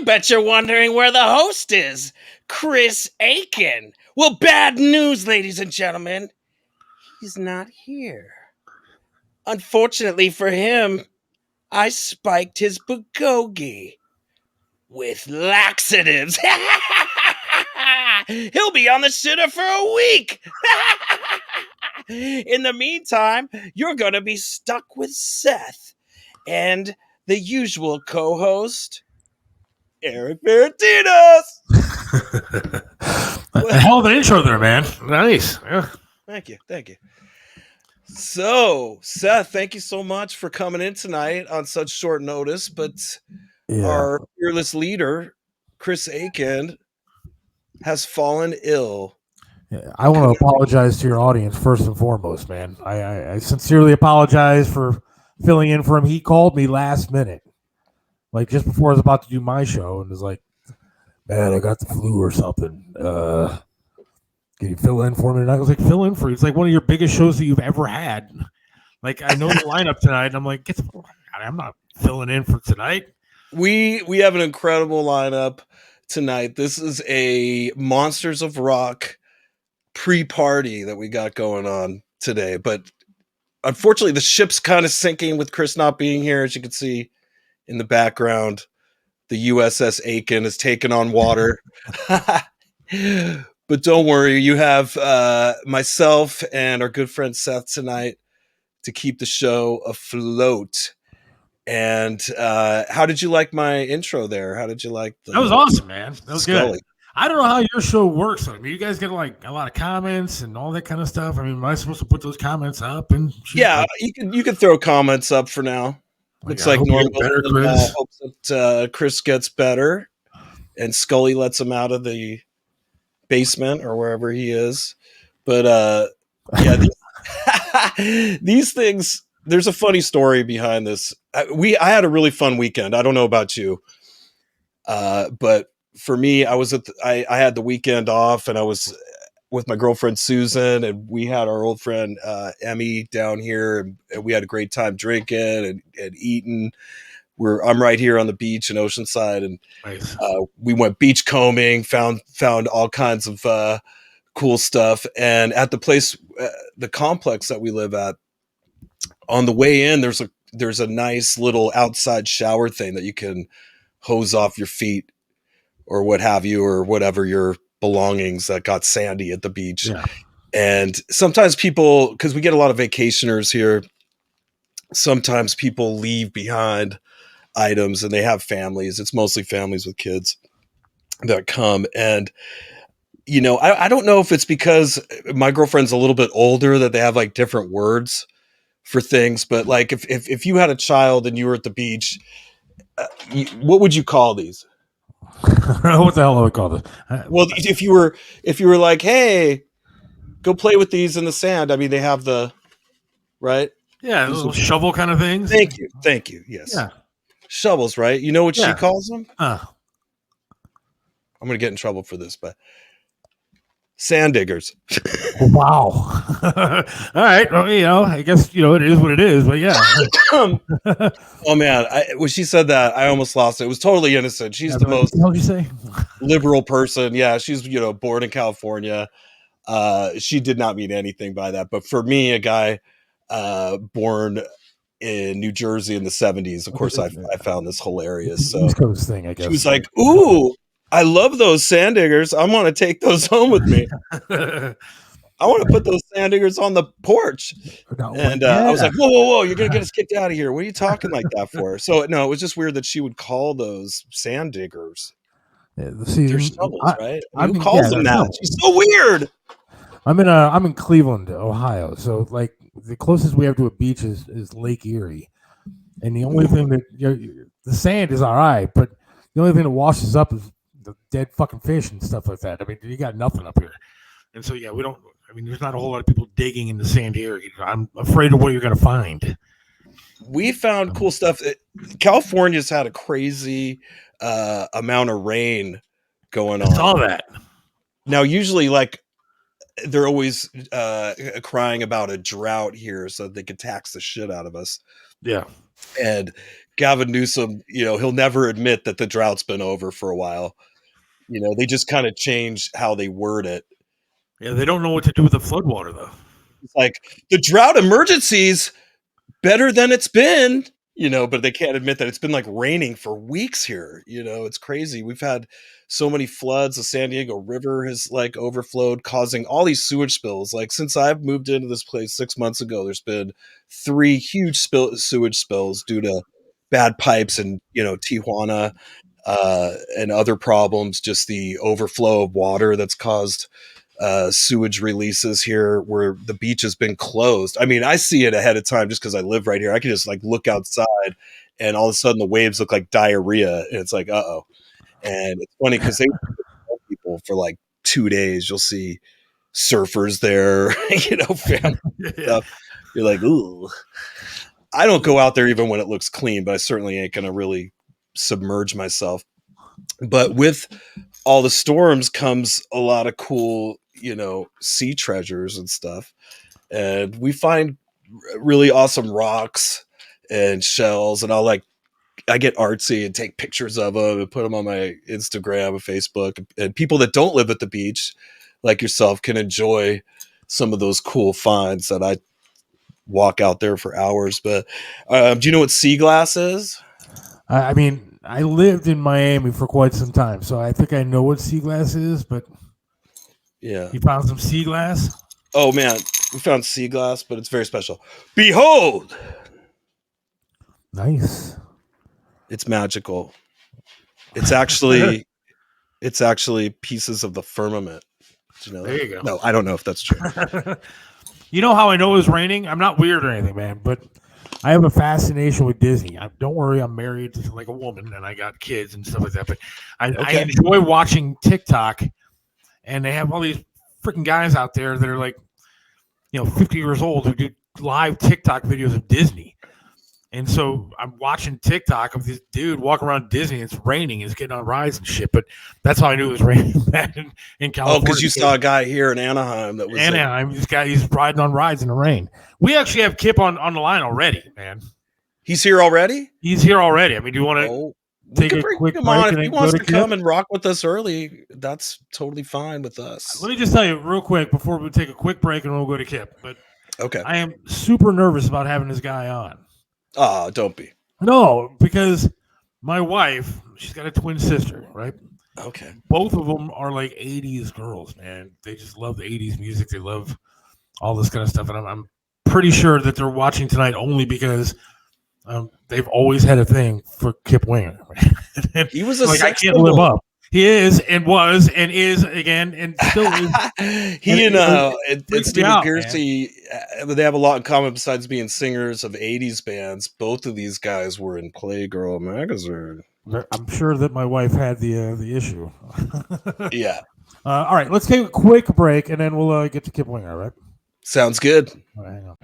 bet you're wondering where the host is, Chris Akin. Well, bad news, ladies and gentlemen. He's not here. Unfortunately for him, I spiked his bulgogi with laxatives. He'll be on the shitter for a week. In the meantime, you're going to be stuck with Seth and the usual co-host, Erik Baratinos. Hell of an intro there, man. Nice. Yeah. Thank you. So, Seth, thank you so much for coming in tonight on such short notice. But our fearless leader, Chris Akin, has fallen ill. Yeah, I want to apologize to your audience first and foremost, man. I sincerely apologize for filling in for him. He called me last minute, like just before I was about to do my show, and was like, "Man, I got the flu or something. Can you fill in for me?" And I was like, "Fill in for you. It's like one of your biggest shows that you've ever had. Like, I know the lineup tonight." And I'm like, I'm not filling in for tonight. We have an incredible lineup tonight. This is a Monsters of Rock pre-party that we got going on today. But unfortunately, the ship's kind of sinking with Chris not being here. As you can see in the background, the USS Akin is taking on water. But don't worry, you have myself and our good friend Seth tonight to keep the show afloat. And how did you like my intro there? How did you like that? Was awesome, man. That was Scully. Good. I don't know how your show works. I mean, you guys get like a lot of comments and all that kind of stuff. I mean, am I supposed to put those comments up? And yeah, you can throw comments up for now. Looks like normal. Hopes that Chris gets better and Scully lets him out of the basement or wherever he is. But yeah, these things. There's a funny story behind this. I had a really fun weekend. I don't know about you, but for me, I had the weekend off, and I was with my girlfriend Susan, and we had our old friend Emmy down here, and we had a great time drinking and eating. I'm right here on the beach in Oceanside, and nice. We went beach combing, found all kinds of cool stuff, and at the place, the complex that we live at, on the way in, there's a nice little outside shower thing that you can hose off your feet or what have you, or whatever your belongings that got sandy at the beach. Yeah. And sometimes people, because we get a lot of vacationers here, sometimes people leave behind items and they have families. It's mostly families with kids that come. And, you know, I don't know if it's because my girlfriend's a little bit older that they have like different words for things. But like if you had a child and you were at the beach, what would you call these? What the hell do I call this? Well, if you were like, hey, go play with these in the sand. I mean, they have the right. Yeah, those little shovel kind of things. Thank you. Yes. Yeah. Shovels, right? You know what she calls them? I'm gonna get in trouble for this, but sand diggers. Wow. All right. Well, you know, I guess, you know, it is what it is, but yeah. Oh man, when she said that, I almost lost it. It was totally innocent. She's the most what did you say? liberal person. Yeah, she's, you know, born in California. She did not mean anything by that. But for me, a guy born in New Jersey in the 70s, of course, I found this hilarious. So East Coast thing, I guess. She was like, ooh, I love those sand diggers. I want to take those home with me. I want to put those sand diggers on the porch. And I was like, whoa, you're going to get us kicked out of here. What are you talking like that for? So, no, it was just weird that she would call those sand diggers. Yeah, they're shovels, right? Who calls them that? She's so weird. I'm in Cleveland, Ohio. So, like, the closest we have to a beach is Lake Erie. And the only thing that, the sand is all right, but the only thing that washes up is the dead fucking fish and stuff like that. I mean, you got nothing up here. And so, yeah, there's not a whole lot of people digging in the sand here. I'm afraid of what you're going to find. We found cool stuff. California's had a crazy amount of rain going on. I saw that. Now, usually, like, they're always crying about a drought here so they could tax the shit out of us. Yeah. And Gavin Newsom, he'll never admit that the drought's been over for a while. They just kind of change how they word it. Yeah, they don't know what to do with the floodwater, though. It's like, the drought emergency's better than it's been, but they can't admit that it's been like raining for weeks here. It's crazy. We've had so many floods. The San Diego River has like overflowed, causing all these sewage spills. Like, since I've moved into this place 6 months ago, there's been 3 huge sewage spills due to bad pipes and, Tijuana and other problems. Just the overflow of water that's caused sewage releases here, where the beach has been closed. I mean, I see it ahead of time just because I live right here. I can just like look outside and all of a sudden the waves look like diarrhea, and it's like, uh-oh. And it's funny because they tell people for like 2 days. You'll see surfers there, family stuff. You're like, ooh. I don't go out there even when it looks clean, but I certainly ain't gonna really submerge myself. But with all the storms comes a lot of cool, sea treasures and stuff. And we find really awesome rocks and shells, and I get artsy and take pictures of them and put them on my Instagram and Facebook. And people that don't live at the beach, like yourself, can enjoy some of those cool finds that I walk out there for hours. But do you know what sea glass is? I mean, I lived in Miami for quite some time, so I think I know what sea glass is, but yeah. You found some sea glass? Oh, man. We found sea glass, but it's very special. Behold! Nice. It's magical. It's actually pieces of the firmament. Do you know there that? you go. No, I don't know if that's true. You know how I know it was raining? I'm not weird or anything, man, but I have a fascination with Disney. Don't worry, I'm married to like a woman and I got kids and stuff like that. But I enjoy watching TikTok, and they have all these freaking guys out there that are like, 50 years old who do live TikTok videos of Disney. And so I'm watching TikTok of this dude walking around Disney. It's raining. He's getting on rides and shit. But that's how I knew it was raining back in California. Oh, because you saw a guy here in Anaheim that was he's riding on rides in the rain. We actually have Kip on the line already, man. He's here already? He's here already. I mean, do you want to take a quick break? If he wants to come and rock with us early, that's totally fine with us. Let me just tell you real quick before we take a quick break and we'll go to Kip. But okay, I am super nervous about having this guy on. Oh, don't be. No, because my wife, she's got a twin sister, right? Okay. Both of them are like 80s girls, man. They just love the 80s music. They love all this kind of stuff. And I'm pretty sure that they're watching tonight only because they've always had a thing for Kip Winger. He was a like, sex I can't live up. He is and was and is again and still is. He and Stephen Pearcy, they have a lot in common besides being singers of 80s bands. Both of these guys were in Playgirl magazine. I'm sure that my wife had the issue. Yeah. All right, let's take a quick break and then we'll get to Kip Winger, all right? Sounds good. All right, hang on.